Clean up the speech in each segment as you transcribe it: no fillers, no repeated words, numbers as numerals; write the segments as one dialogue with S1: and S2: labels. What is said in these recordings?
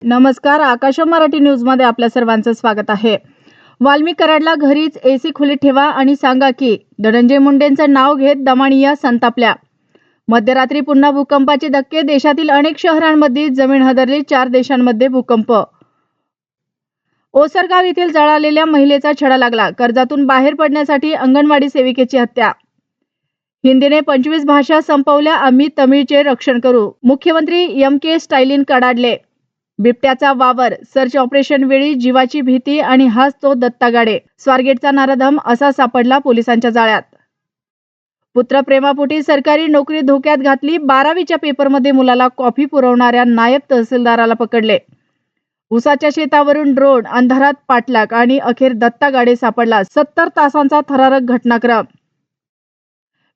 S1: नमस्कार, आकाश मराठी न्यूज मध्ये आपल्या सर्वांचं स्वागत आहे। वाल्मिक कराडला घरीच एसी खोलीत ठेवा आणि सांगा की धनंजय मुंडेंचं नाव घेत दमानिया संतापल्या। मध्यरात्री पुन्हा भूकंपाचे धक्के, देशातील अनेक शहरांमध्ये जमीन हादरली। 4 देशांमध्ये भूकंप। ओसरगाव येथील जळालेल्या महिलेचा छडा लागला। कर्जातून बाहेर पडण्यासाठी अंगणवाडी सेविकेची हत्या। हिंदीने 25 भाषा संपवल्या, आम्ही तमिळचे रक्षण करू। मुख्यमंत्री M.K. स्टालिन कडाडले। बिबट्याचा वावर, सर्च ऑपरेशन वेळी जीवाची भीती आणि हाच तो दत्ता गाडे। स्वारगेटचा नराधम असा सापडला पोलिसांच्या जाळ्यात। पुत्र प्रेमापोटी सरकारी नोकरी धोक्यात घातली। 12वीच्या पेपरमध्ये मुलाला कॉफी पुरवणाऱ्या नायब तहसीलदाराला पकडले। उसाच्या शेतावरून ड्रोन, अंधारात पाठलाग आणि अखेर दत्ता गाडे सापडला। 70 तासांचा थरारक घटनाक्रम।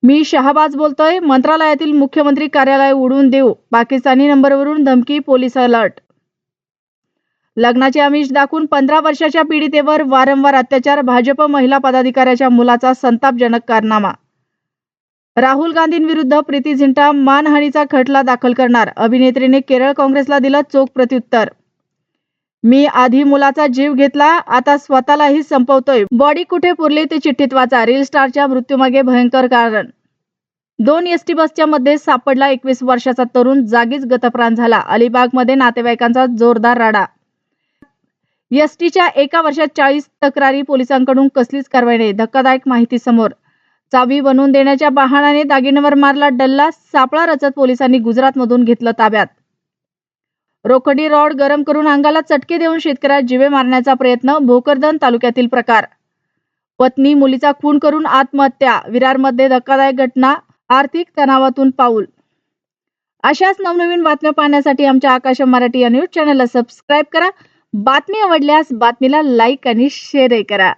S1: मी शहाबाज बोलतोय, मंत्रालयातील मुख्यमंत्री कार्यालय उडवून देऊ, पाकिस्तानी नंबरवरून धमकी, पोलीस अलर्ट। लग्नाचे आमिष दाखवून 15 वर्षाच्या पीडितेवर वारंवार अत्याचार, भाजप महिला पदाधिकाऱ्याच्या मुलाचा संतापजनक कारनामा। राहुल गांधींविरुद्ध प्रीती झिंटा मानहानीचा खटला दाखल करणार, अभिनेत्रीने केरळ काँग्रेसला दिलं चोख प्रत्युत्तर। मी आधी मुलाचा जीव घेतला, आता स्वतःलाही संपवतोय, बॉडी कुठे पुरली ते चिठ्ठीत वाचा। रील स्टारच्या मृत्यूमागे भयंकर कारण। 2 एसटी बसच्या मध्ये सापडला 21 वर्षाचा तरुण, जागीच गतप्राण झाला। अलिबागमध्ये नातेवाईकांचा जोरदार राडा। एसटीच्या एका वर्षात 40 तक्रारी, पोलिसांकडून कसलीच कारवाई नाही। धक्कादायक माहिती समोर। चावी बनवून देण्याच्या बहाण्याने दागिन्यावर मारला डल्ला, सापळा रचत पोलिसांनी गुजरातमधून घेतलं ताब्यात। रोखंडी रॉड गरम करून अंगाला चटके देऊन शेतकऱ्याला जीवे मारण्याचा प्रयत्न, भोकरदन तालुक्यातील प्रकार। पत्नी मुलीचा खून करून आत्महत्या, विरारमध्ये धक्कादायक घटना, आर्थिक तणावातून पाऊल। अशाच नवनवीन बातम्या पाहण्यासाठी आमच्या आकाश मराठी या न्यूज चॅनलला सबस्क्राईब करा। बातमी आवडल्यास बातमीला लाईक आणि शेअरही करा।